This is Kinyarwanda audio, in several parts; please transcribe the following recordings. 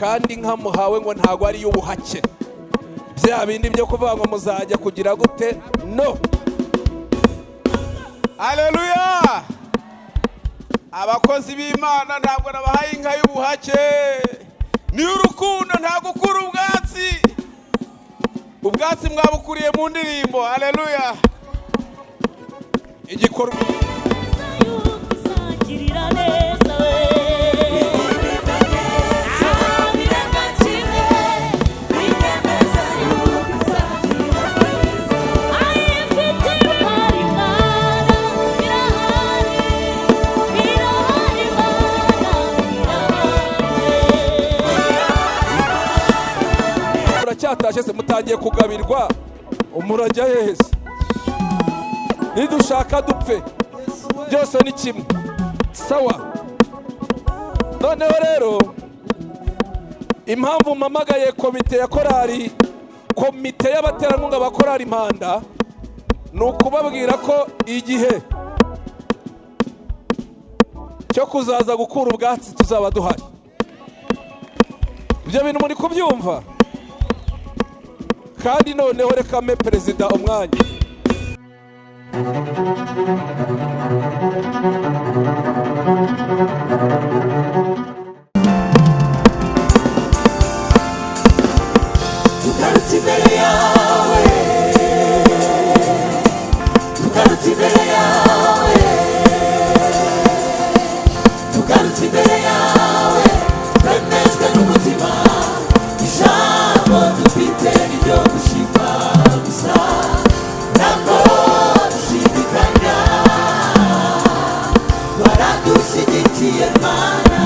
kandi inka muhawe ngo ntago ari y'ubuhake, bya bindi byo kuvuga ngo muzajya kugira gute, no. Haleluya! Abakozi b'Imana ntabwo nabahaye inka y'ubuhake, ni urukundo, nta gukura ubwatsi mwabukuriye mu ndirimbo. Haleluya! Igikorwa cyatashe se mutangiye kugabirwa, umurajya hese, nidushaka dupfe byose ni kimwe, sawa. Noneho rero impamvu mpamagaye komite ya korali, komite y'abaterankunga ba korali Impanda, ni ukubabwira ko igihe cyo kuzaza gukura ubwatsi tuzaba duhari. Ibyo bintu muri kubyumva? Kandi noneho reka mpe perezida umwanya. Tugarutse imbere yawe, tugarutse imbere yawe, tugarutse imbere yawe, twemejwe n'umutima, ijambo dufite n'ibyo gushika gusa, ntabwo dushidikanya, waradushyigikiye Mana,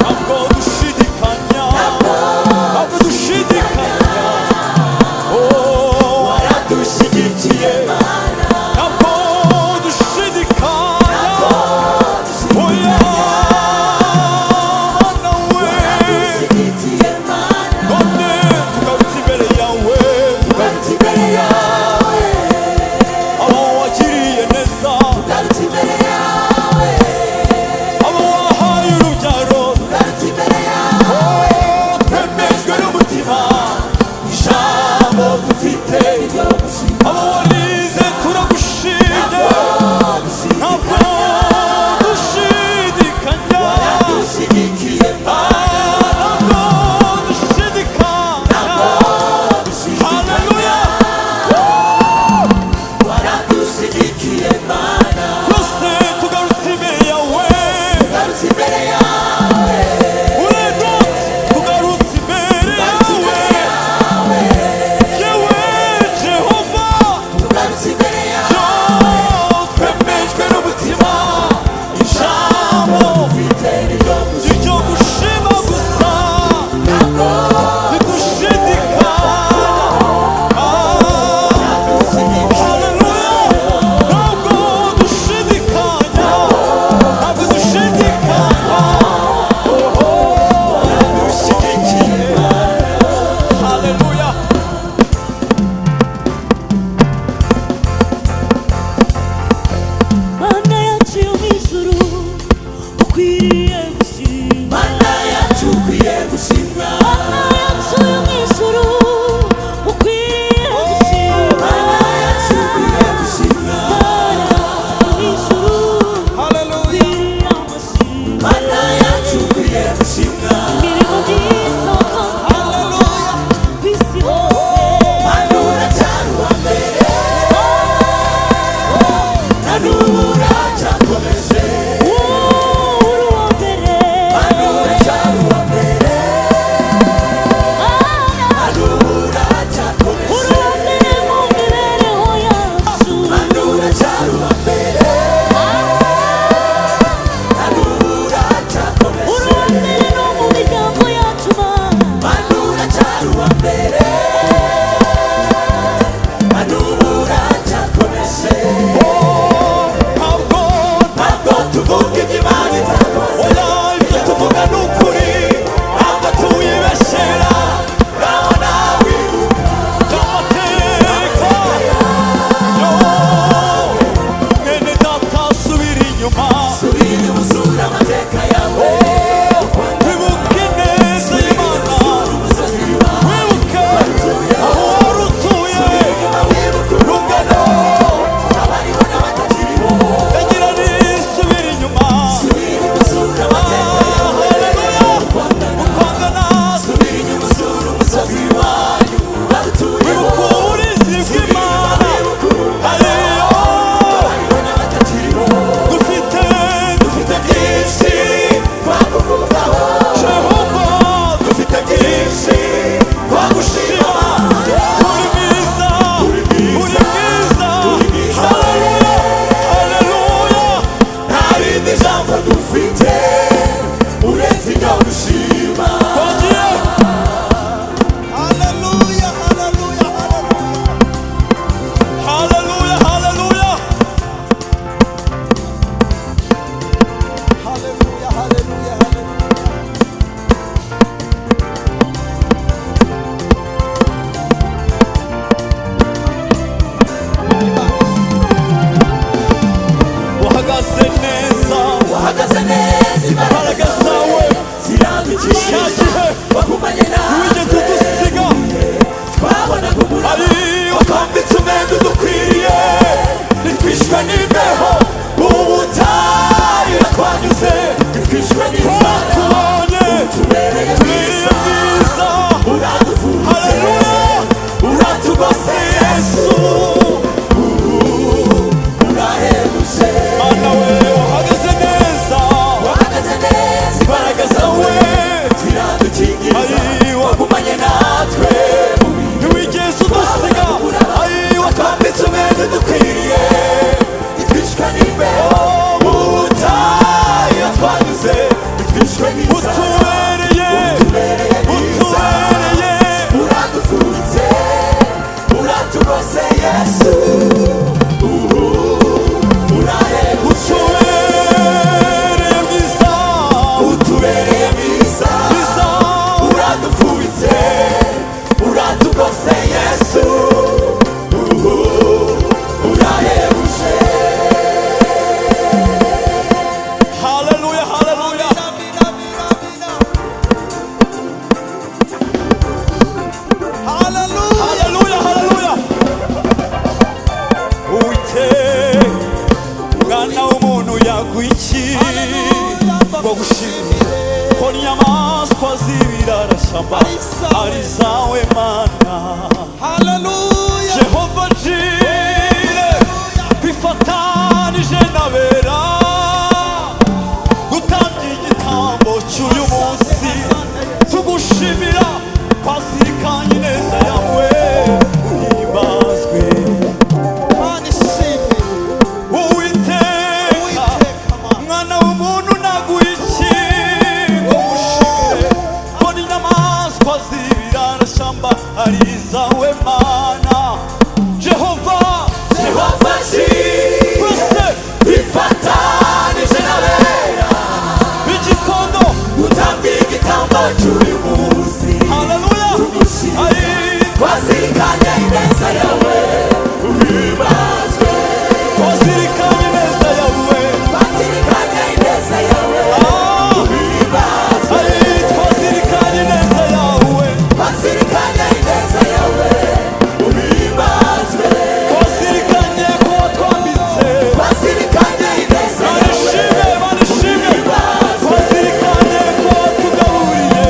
ntabwo dushidikanya, ntabwo dushidikanya, waradushyigikiye Mana, ntabwo dushidikanya, oya nawe waradushyigikiye Mana, none tugarutse imbere yawe, tugarutse imbere yawe, abo wagiriye neza, tugarutse imbere yawe, abo wahaye urubyaro, tugarutse imbere yawe, twemejwe n'umutima, ijambo dufite ibyo gushima, abo warize turagushimye, ntabwo dushidikanya, waradushyigikiye Mana, ntabwo dushidikanya, haleluya, waradushyigikiye Mana, twese tugarutse imbere yawe, tugarutse imbere yawe, urego tugarutse imbere yawe, yewe Jehova, tugarutse imbere yawe, twemejwe n'umutima, ijambo dufite ibyo gushima, iryo gushima gusa, ntidushidikanya, haleluya, ntabwo dushidikanya, ntabwo dushidikanya, waradushyigikiye haleluya. Mana yacu yo mu ijuru, ukwiriye gushimwa. Mana yacu ukwiye gushimwa, Mana yacu yo mu ijuru, ukwiriye gushimwa. Mana yacu ukwiye gushimwa, Mana yo mu ijuru, ukwiriye amashimwe. Mana yacu ukwiye gushimwa, Imirimo myiza wakoze ku isi hose. Mana uracyari uwa mbere, na n'ubu uracyakomeje, Uri uwa mbere. Mana uracyari uwa mbere, cya gihe wagumanye natwe tudusiga twabonaga umuraba watwambitse umwenda udukwiriye ntitwishwe n'imbeho ubutayu yatwanyuze ntitwishwe n'inzara utubereye mwiza uradufutse uratugose Yesu urahebuje mana we wahagaze neza imbaraga zawe ziradukingiriza wagumanye natwe ntiwigeze udusiga watwambitse umwenda udukwiriye ntitwishwe n'imbeho ubutayu yatwanyuze ntitwishwe n'inzara utubereye mwiza uradufutse uratugose Yesu urahebuje utubereye mwiza uradufubitse uratugose Yesu urahebuje haleluya haleluya haleluya haleluya uwiteka mwana w'umuntu yaguha iki ngo gushimire ko n'inyamaswa z'ibirarashyamba ari zawe mana Jehova Jire bifatanije n'abera gutanga igitambo cy'uyu munsi tugushimira twazirikanye neza yawe uhimbazwe uwiteka mwana w'umuntu naguha iki ngo mushimire ko n'inyamaswa z'ibirarashyamba ari izawe mana Jehova Jire bifatanije n'abera igikondo gutanga igitambo cy'uyu munsi haleluya tugushimire twazirikanye ineza yawe uhimbazwe twazirikanye neza yawe twazirikanye ineza yawe uhimbazwe twazirikanye neza yawe twazirikanye ineza yawe uhimbazwe twazirikanye ko watwambitse twazirikanye ineza yawe banishime twazirikanye ko watugaburiye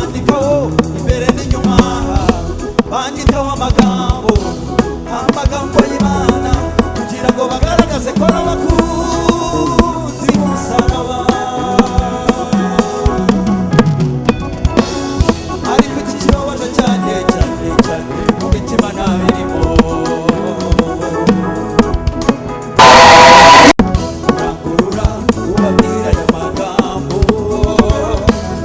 bandikaho imbere n'inyuma, bandikaho amagambo y'Imana kugira ngo bagaragaze ko n'abakunzi b'umusaraba. Ariko iki kibabaje cyane cyane cyane mu mitima ntabirimo. Rangurura ubabwira aya magambo,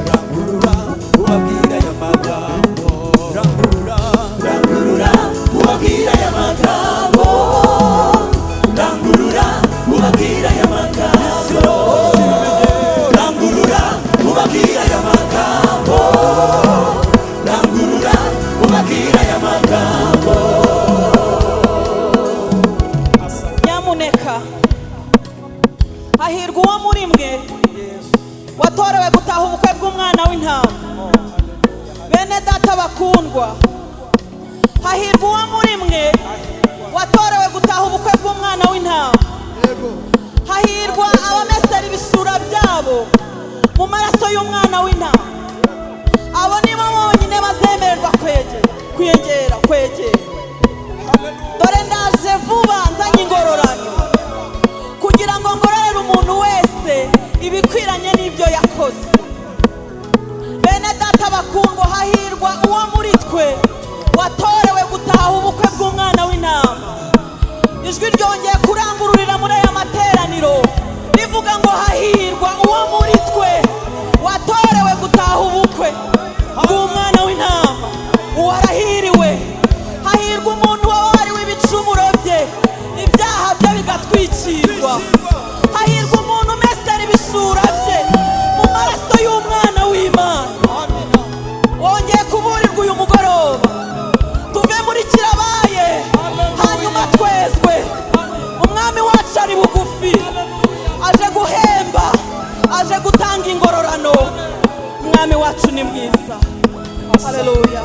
rangurura ubabwira aya magambo, rangurura ubabwira aya magambo, rangurura ubabwira aya magambo, rangurura ubabwira aya magambo, rangurura ubabwira aya magambo. nyamuneka hahirwa uwo muri mwe watorewe gutaha ubukwe bw'umwana w'intama. Bene data bakundwa, hahirwa uwo muri mwe watorewe gutaha ubukwe bw'umwana w'intama. Hahirwa abamesera ibisura byabo mu maraso y'umwana w'intama. Abo nibo bonyine bazemererwa kwegera. Dore ndaje vuba nzanye ingororano kugira ngo ngororere umuntu wese ibikwiranye n'ibyo yakoze. Bene data bakundwa, hahirwa uwo muri twe watorewe gutaha ubukwe bw'umwana w'intama. Ijwi ryongeye kurangururira muri aya materaniro rivuga ngo hahirwa uwo muri twe watorewe gutaha ubukwe bw'umwana w'intama. Uwarahiriwe. Hahirwa umuntu wababariwe ibicumuro bye, ibyaha bye bigatwikirwa. Hahirwa umuntu umesera ibisura bye mu maraso y'umwana w'Imana. Wongeye kuburirwa uyu mugoroba, tuve muri kirabaye hanyuma twezwe. Umwami wacu ari bugufi, aje guhemba, aje gutanga ingororano. Umwami wacu ni mwiza. Haleluya.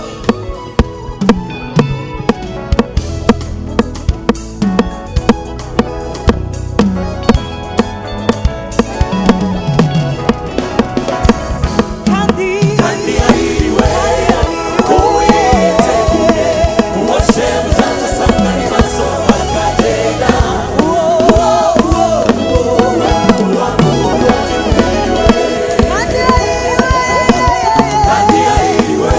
Kandi yahiriwe uwiteguye uwo shebuja azasanga ibibazo bakagenda. Kandi yahiriwe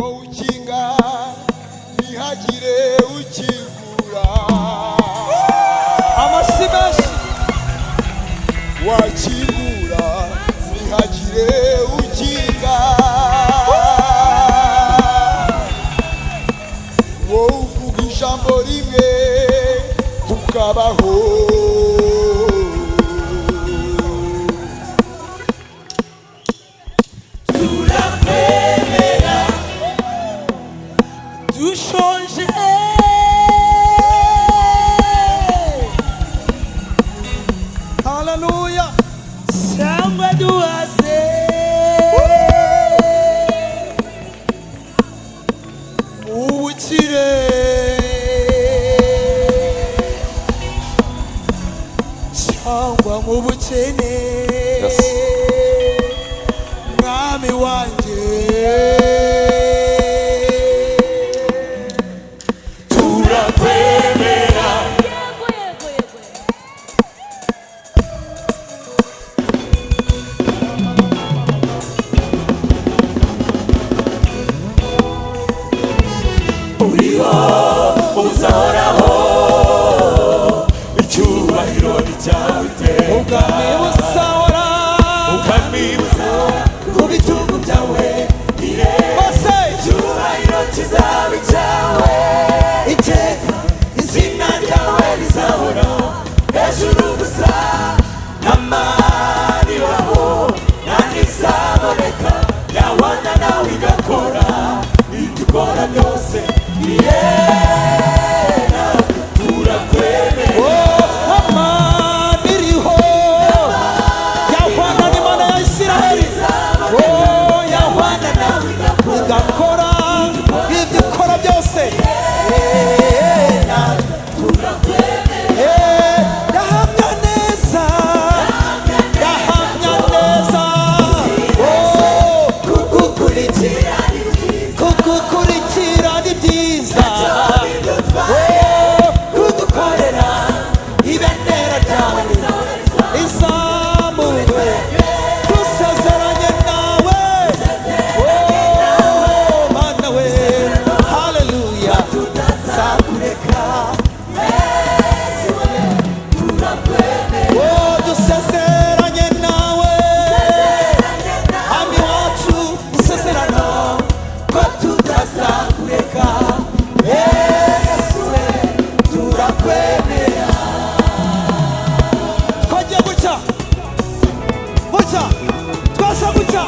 wowe ukinga ntihagire ukingura amashyi menshi wakingura ntihagire ukinga wowe uvuga ijambo rimwe tukabaho dushonje haleluya cyangwa duhaze ubukire cyangwa mu bukene mwami wanjye turakwemera yego yego yego uriho uzahoraho icyubahiro ni cyawe iteka ukamwibusahora ukamwibuza ku bitugu byawe bose icyubahiro kizaba icyawe iteka izina ryawe rizahora hejuru gusa n'amani waho nta n'izaboneka yabona nawe igakora ibyo ukora byose turakwemera amani iriho yahwana n'imana ya isiraheli yahwana nawe igakora ibyo ukora byose ndahamya neza ndahamya neza kugukurikira ni byiza kudukorera ibendera ryawe izamuwe dusezeranye nawe mana we haleluya sakureka dusezeranye nawe ami wacu isezerano ko tutazakureka yesu we turakwemera twagiye gutya gutya twasa gutya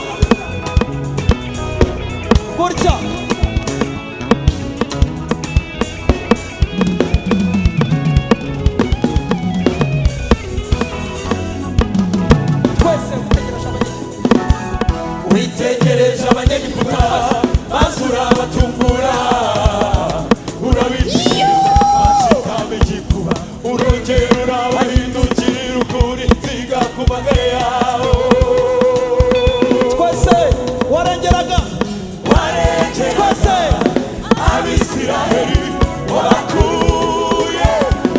gutya twese witegereje abanyegiputa maze urabatungura urabiciriza bashikama igikuba urongera urabahindukirira ukuri nziga ku magare yawe twese warengeraga twese abisiraheli wabakuye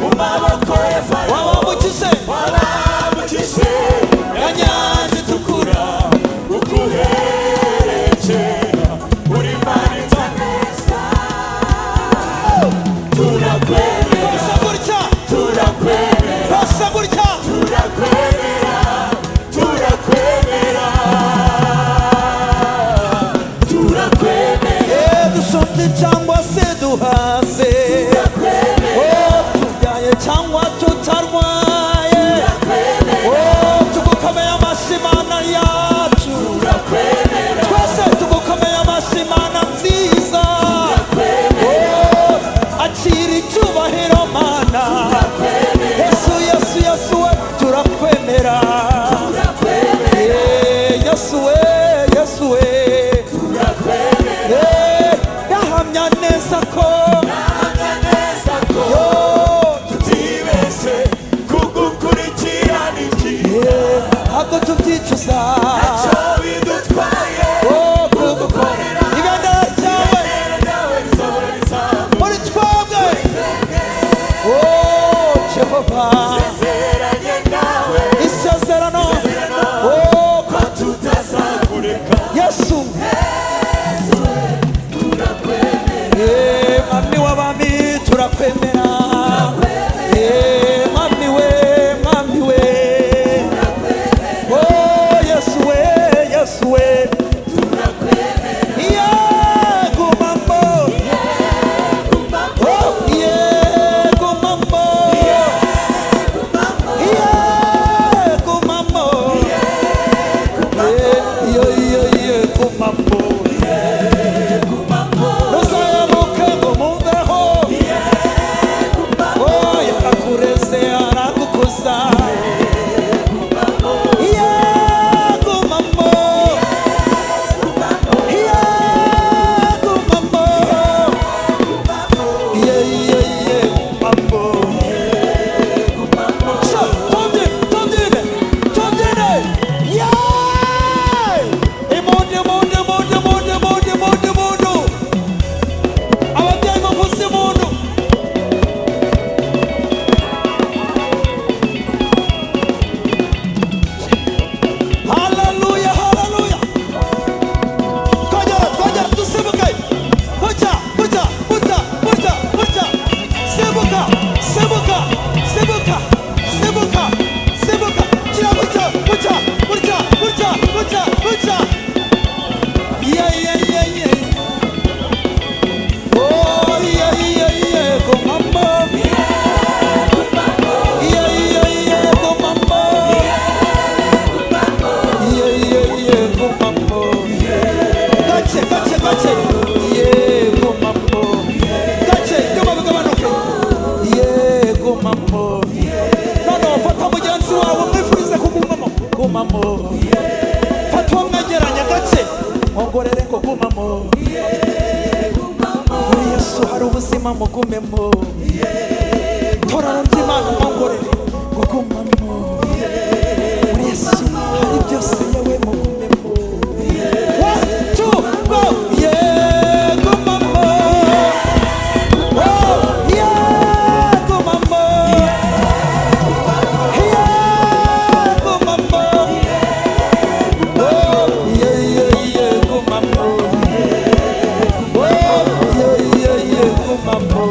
mu maboko ya farawo wabambukije wabambukije ya nyanja itukura ukuherekera uri Imana itaneza turakwemera basa gutya turakwemera basa gutya turakwemera turakwemera turakwemera dushonje cyangwa se duhaze tubyaye cyangwa tutarwaye tugukomeye amashyi Mana yacu twese tugukomeye amashyi Mana nziza akira icyubahiro Mana yesu yesu yesu we turakwemera yesu we yesu we ndahamya neza ko tutibeshye kugukurikira ni byiza ntabwo tubyicuza ntacyo bidutwaye kugukorera ibendera ryawe nawe rizahora rizamuka muri twebwe Jehova isezeranye nawe isezerano ko tutazakureka Yesu ngo gumamo muri Yesu hari ubuzima mugumemo torero ry'Imana mwongorere ngo gumamo muri Yesu hari byose yewe mugumemo 1 2 go yeah gumamo oh yeah gumamo yeah gumamo oh yeah yeah gumamo oh yeah yeah gumamo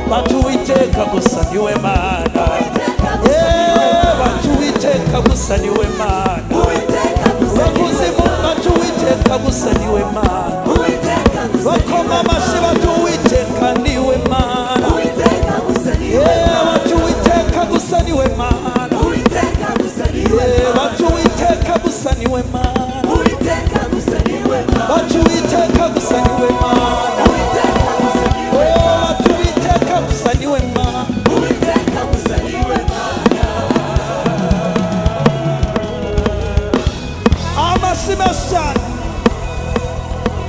Batuwiteka gusa niwe Mana, batuwiteka gusa niwe Mana, bakuzimu batuwiteka gusa niwe Mana, bakoma amashyi batuwiteka niwe Mana, batuwiteka gusa niwe Mana, batuwiteka gusa niwe Mana, batuwiteka gusa niwe Mana.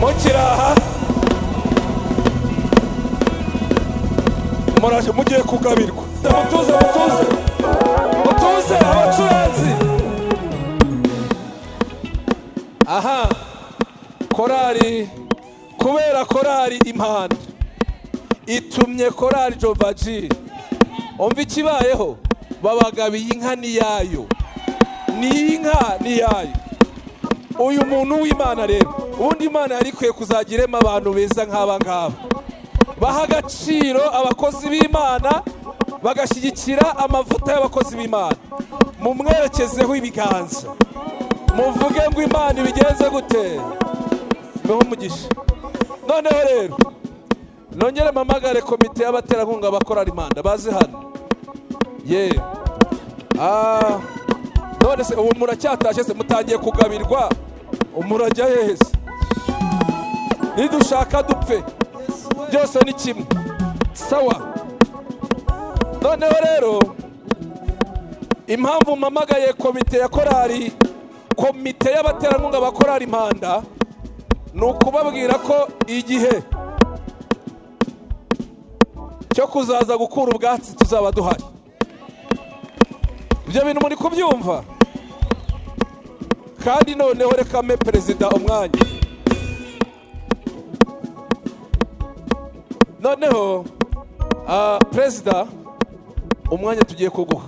Mukiraha muraje mugiye kugabirwa mutuze abacuranzi aha korari kubera korari Impanda itumye korari Jovaji umva ikibayeho babagabiye inka niyayo ni inka niyayo uyu muntu w'Imana rero ubundi Imana yari ikwiye kuzagiremo abantu beza nk'aba ngaba baha agaciro abakozi b'Imana bagashyigikira amavuta y'abakozi b'Imana mumwerekezeho ibiganza muvuge ngo Imana ibigenze gute mbeho umugisha noneho rero nongere mpamagare komite y'abaterankunga bakora Impanda baze hano ye none se ubu muracyatashe se mutangiye kugabirwa umurajya heza nidushaka dupfe byose ni kimwe sawa noneho rero impamvu mpamagaye komite ya korari komite y'abaterankunga bakora Impanda ni ukubabwira ko igihe cyo kuzaza gukura ubwatsi tuzaba duhari ibyo bintu muri kubyumva kandi noneho reka mpe perezida umwanya noneho perezida umwanya tugiye kuguha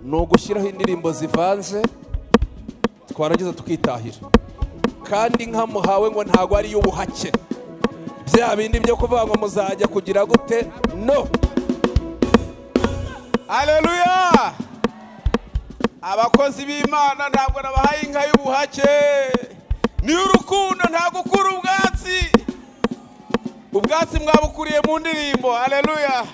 ni ugushyiraho indirimbo zivanze twarangiza tukitahira kandi nkamuhawe ngo ntago ari y'ubuhake bya bindi byo kuvuga ngo muzajya kugira gute no haleluya abakozi b'Imana ntabwo nabahaye inka y'ubuhake ni urukundo nta gukura ubwatsi mwabukuriye mu ndirimbo haleluya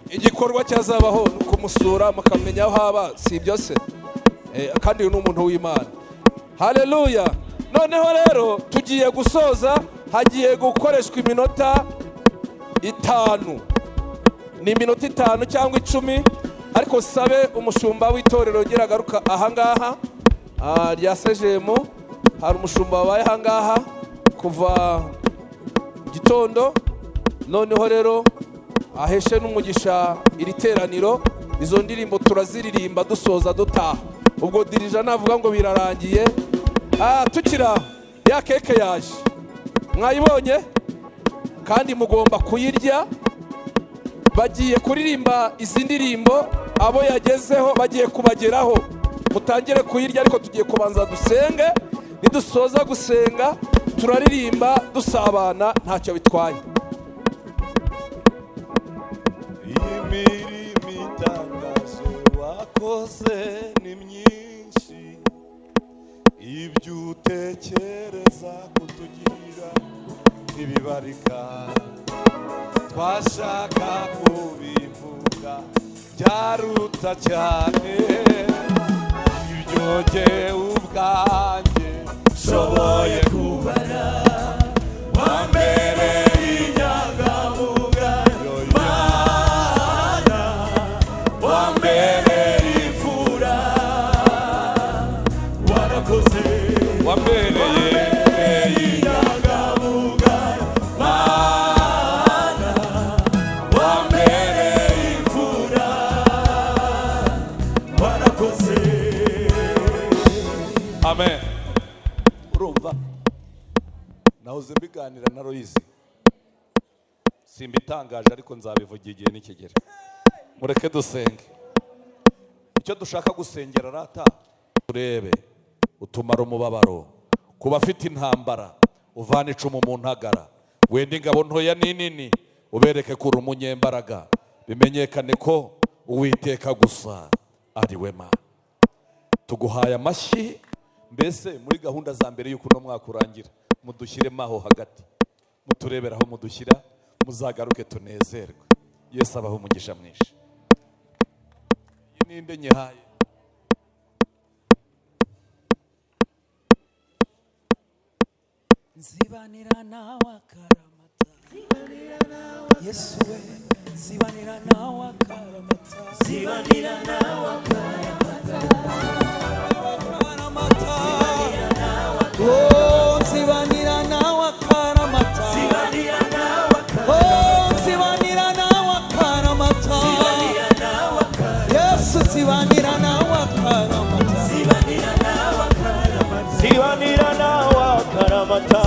igikorwa cyazabaho kumusura mukamenya aho haba si ibyo se kandi uyu ni umuntu w'Imana haleluya noneho rero tugiye gusoza hagiye gukoreshwa iminota 5 ni iminota 5 cyangwa 10 ariko sabe umushumba w'itorero giragaruka ahangaha rya sejemu hari umushumba wabaye ahangaha kuva gitondo noneho rero aheshe n'umugisha iri teraniro izo ndirimbo turaziririmba dusoza dutaha ubwo dirija navuga ngo birarangiye tukira ya keke yaje mwayibonye kandi mugomba kuyirya bagiye kuririmba izi ndirimbo abo yagezeho bagiye kubageraho mutangire kuyirya ariko tugiye kubanza dusenge nidusoza gusenga turaririmba dusabana ntacyo bitwaye imirimo itangaje wakoze ni myinshi, ibyo utekereza kutugirira ntibibarika, twashaka kubivuga byaruta cyane ibyo jye ubwanjye nshoboye kubara. Wambereye inyangamugayo Mana, wambereye imfura, warakoze. Wambereye inyangamugayo Mana, wambereye imfura, warakoze. amen. Urumva nahoze mbiganira na Loyizi, simbitangaje ariko nzabivuga igihe nikigera. Mureke dusenge. Icyo dushaka gusengera rata, Urebe utumara umubabaro ku bafite intambara, uvana icumu mu ntagara, wenda ingabo ntoya n'inini, ubereke ko uri umunyembaraga, bimenyekane ko Uwiteka gusa ari we Mana. Tuguhaye amashyi. mbese muri gahunda za mbere y'uko uno mwaka urangira, mudushyiremo aho hagati, muturebera aho mudushyira, muzagaruke tunezerwe. Yesu abaho umugisha mwinshi. Iyi ninde nyihaye? Nzibanira nawe akaramata, Yesu we, nzibanira nawe akaramata, nzibanira nawe akaramata, oh nzibanira nawe akaramata, nzibanira nawe akaramata, oh nzibanira nawe akaramata, nzibanira nawe akaramata, Yesu nzibanira nawe akaramata, nzibanira nawe akaramata, nzibanira nawe akaramata.